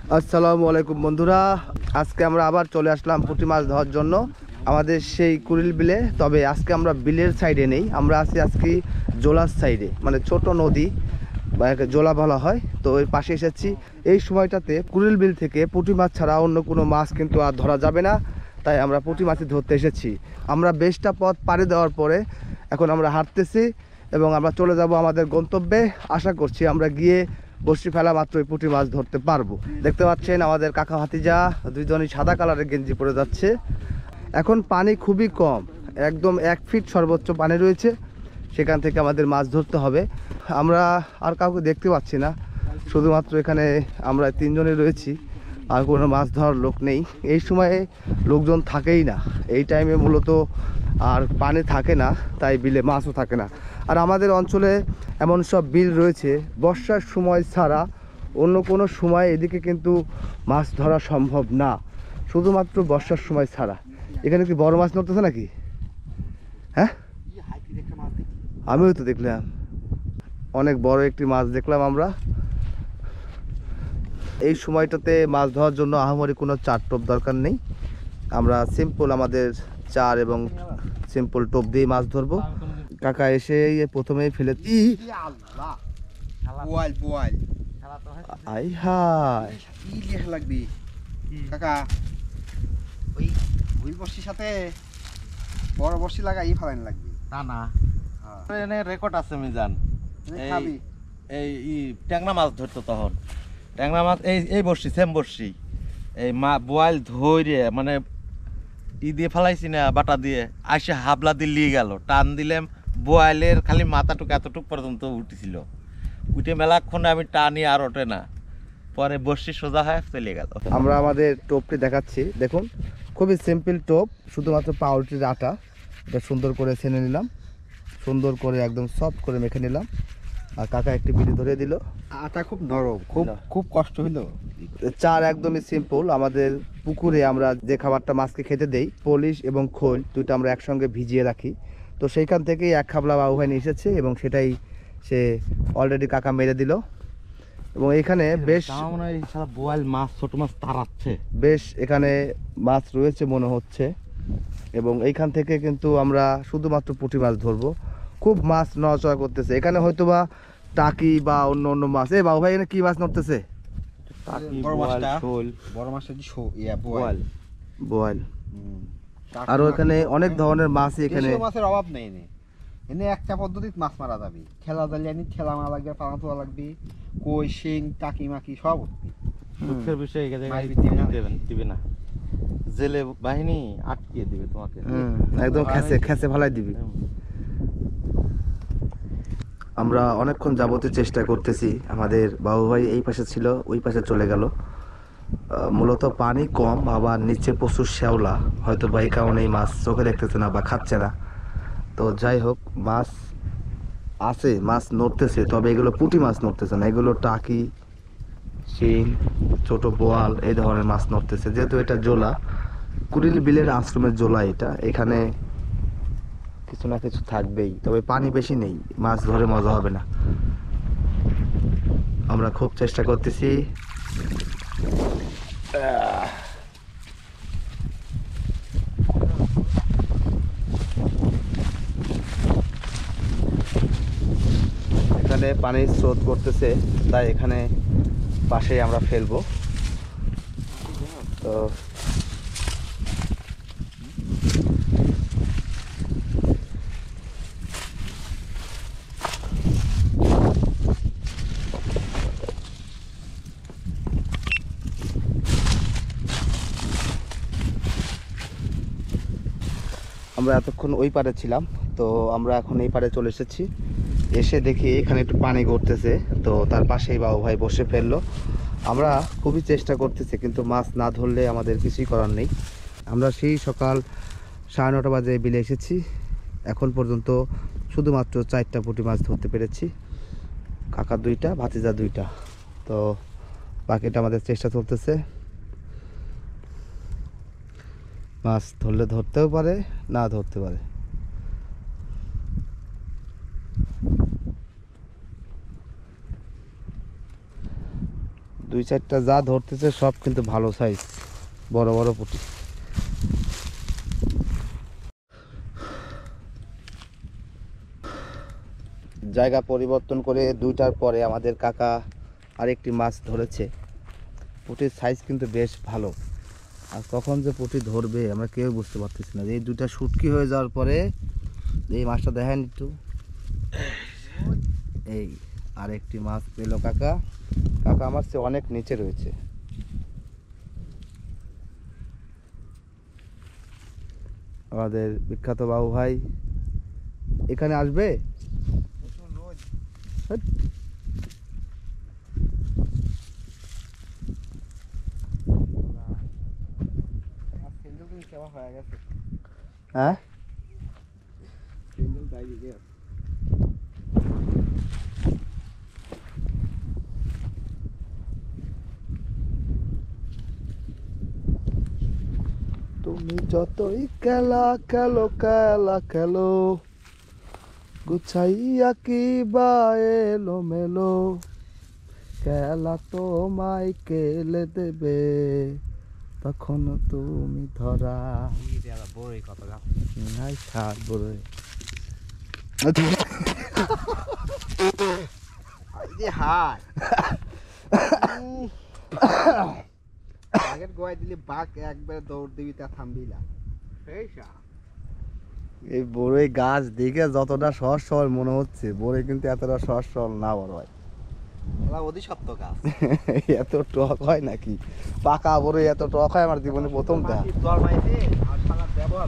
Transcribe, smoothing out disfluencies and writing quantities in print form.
আসসালামু আলাইকুম বন্ধুরা, আজকে আমরা আবার চলে আসলাম পুঁটি মাছ ধরার জন্য আমাদের সেই কুড়িল বিলে। তবে আজকে আমরা বিলের সাইডে নেই, আমরা আছি আজকে জোলার সাইডে, মানে ছোট নদী বা একে জোলা বলা হয়। তো এর পাশে এসেছি। এই সময়টাতে কুড়িল বিল থেকে পুঁটি মাছ ছাড়া অন্য কোনো মাছ কিন্তু আর ধরা যাবে না, তাই আমরা পুঁটি মাছই ধরতে এসেছি। আমরা বেশটা পথ পাড়ি দেওয়ার পরে এখন আমরা হাঁটতেছি এবং আমরা চলে যাব আমাদের গন্তব্যে। আশা করছি আমরা গিয়ে বসি ফেলা মাত্রই পুঁটি মাছ ধরতে পারবো। দেখতে পাচ্ছেন আমাদের কাকা ভাতিজা দুইজনই সাদা কালারের গেঞ্জি পরে যাচ্ছে। এখন পানি খুবই কম, একদম 1 ফিট সর্বোচ্চ পানি রয়েছে, সেখান থেকে আমাদের মাছ ধরতে হবে। আমরা আর কাউকে দেখতে পাচ্ছি না, শুধুমাত্র এখানে আমরা 3 জনই রয়েছি, আর কোনো মাছ ধরার লোক নেই। এই সময়ে লোকজন থাকেই না, এই টাইমে মূলত আর পানি থাকে না, তাই বিলে মাছও থাকে না। আর আমাদের অঞ্চলে এমন সব বিল রয়েছে বর্ষার সময় ছাড়া অন্য কোনো সময় এদিকে কিন্তু মাছ ধরা সম্ভব না, শুধুমাত্র বর্ষার সময় ছাড়া। এখানে কি বড় মাছ নড়তেছে নাকি? হ্যাঁ, আমিও তো দেখলাম অনেক বড় একটি মাছ দেখলাম আমরা। এই সময়টাতে মাছ ধরার জন্য আহামরি কোনো চার টোপ দরকার নেই, আমরা সিম্পল আমাদের চার এবং সিম্পল টোপ দিয়ে মাছ ধরবো। কাকা এসে প্রথমেই ফেলে আই হাই লাগবি কাকা, ওই হুইল বর্ষির সাথে বড় বর্ষি লাগাই ফেলাইন লাগবে। না না, এনে রেকর্ড আছে মিজান। খাবি এই ট্যাংরা মাছ ধরতো তখন, ট্যাংরা মাছ এই বর্ষি সেম বর্ষি, এই বোয়াল ধরে মানে দিয়ে ফেলাইছি না বাটা দিয়ে, আসে হাবলা দিয়ে লিয়ে গেল, টান দিলাম বোয়ালের খালি মাথাটুকু এতটুক পর্যন্ত উঠেছিল, উঠে মেলাক্ষণে আমি টানি আর ওঠে না, পরে বর্ষি সোজা হয়ে চলে গেল। আমরা আমাদের টোপটি দেখাচ্ছি, দেখুন খুবই সিম্পল টোপ, শুধুমাত্র পাউরুটির আটা, এটা সুন্দর করে ছেনে নিলাম, সুন্দর করে একদম সফট করে মেখে নিলাম। আর কাকা একটি বিড়ি ধরে দিল। আটা খুব নরম, খুব কষ্ট হইলো। চার একদমই সিম্পল। আমাদের পুকুরে আমরা যে খাবারটা মাছকে খেতে দেই, পলিশ এবং খোল দুইটা আমরা একসঙ্গে ভিজিয়ে রাখি, তো সেইখান থেকেই এক খাবলা বাবু ভাই নিয়ে এসেছে এবং সেটাই সে অলরেডি কাকা মেরে দিল। এবং এখানে বেশ বোয়াল মাছ ছোট মাছ তাড়াচ্ছে, বেশ এখানে মাছ রয়েছে মনে হচ্ছে, এবং এইখান থেকে কিন্তু আমরা শুধুমাত্র পুঁটি মাছ ধরবো। খুব মাছ নড়াচড়া করতেছে, এখানে হয়তো বা টাকি বা অন্য অন্য মাছ। এ বাবু ভাই এখানে কি মাছ নড়তেছে? বড় মাছটা বোয়াল। বোয়াল। আরো এখানে অনেক ধরনের মাছ, এখানে মাছের অভাব নেই। এনে একটা পদ্ধতিতে মাছ মারা যাবে, ঠেলা জালি আনি ঠেলা মারা লাগবে, পানা তোলা লাগবে, কই শিং টাকি মাকি সব দুঃখের বিষয় দিবে না, জেলে বাহিনী আটকিয়ে দিবে তোমাকে, একদম খেসে ফালাই দিবি। আমরা অনেকক্ষণ যাবতীয় চেষ্টা করতেছি, আমাদের বাবু ভাই এই পাশে ছিল, ওই পাশে চলে গেল। মূলত পানি কম, আবার নিচে প্রচুর শ্যাওলা, হয়তো বা এই কারণে এই মাছ চোখে দেখতেছে না বা খাচ্ছে না। তো যাই হোক, মাছ আছে, মাছ নড়তেছে, তবে এগুলো পুঁটি মাছ নড়তেছে না, এগুলো টাকি শিং ছোট বোয়াল এই ধরনের মাছ নড়তেছে। যেহেতু এটা জোলা, কুড়িল বিলের আশ্রমের জোলা, এটা এখানে কিছু না কিছু থাকবেই, তবে পানি বেশি নেই, মাছ ধরে মজা হবে না। আমরা খুব চেষ্টা করতেছি। এখানে পানির স্রোত করতেছে, তাই এখানে পাশে আমরা ফেলবো। তো আমরা এতক্ষণ ওই পারে ছিলাম, তো আমরা এখন এই পারে চলে এসেছি। এসে দেখি এখানে একটু পানি গড়তেছে, তো তার পাশেই বাবু ভাই বসে ফেললো। আমরা খুবই চেষ্টা করতেছি, কিন্তু মাছ না ধরলে আমাদের কিছুই করার নেই। আমরা সেই সকাল 9:30 বাজে বিলে এসেছি, এখন পর্যন্ত শুধুমাত্র 4টা পুঁটি মাছ ধরতে পেরেছি, কাকা 2টা, ভাতিজা 2টা। তো বাকিটা আমাদের চেষ্টা চলতেছে। মাছ ধরলে ধরতেও পারে, না ধরতে পারে। দুই চারটা যা ধরতেছে সব কিন্তু ভালো সাইজ, বড় বড় পুঁটি। জায়গা পরিবর্তন করে 2টার পরে আমাদের কাকা আরেকটি মাছ ধরেছে। পুঁটির সাইজ কিন্তু বেশ ভালো, আর কখন যে পুঁটি ধরবে আমরা কেউ বুঝতে পারতেছি না। এই 2টা শুটকি হয়ে যাওয়ার পরে এই মাছটা দেখেন একটু, এই আরেকটি মাছ পেল কাকা। কাকা আমার চেয়ে অনেক নিচে রয়েছে। আমাদের বিখ্যাত বাবু ভাই এখানে আসবে। হ্যাট। হ্যাঁ তুমি যতই খেলা খেলো খেলা খেলো, গুছাইয়া কি বা এলো মেলো, খেলা তোমায় কেলে দেবে তখন তুমি ধরা। বড়ই কত গাছ নাই ছাড় বড় হাই বাঘের গোয়ায় দিলে বাঘ একবার দৌড় দিবি তা থামবি না। এই বড়ই গাছ দেখে যতটা সহজ সরল মনে হচ্ছে, বড়ই কিন্তু এতটা সহজ সরল না বড় ভাই। অতি সত্য গাছ। এত টক হয় নাকি? পাকা বড়ই এত টক হয় আমার জীবনে প্রথম দেখা। জল মাইছে আর শালা ব্যবহার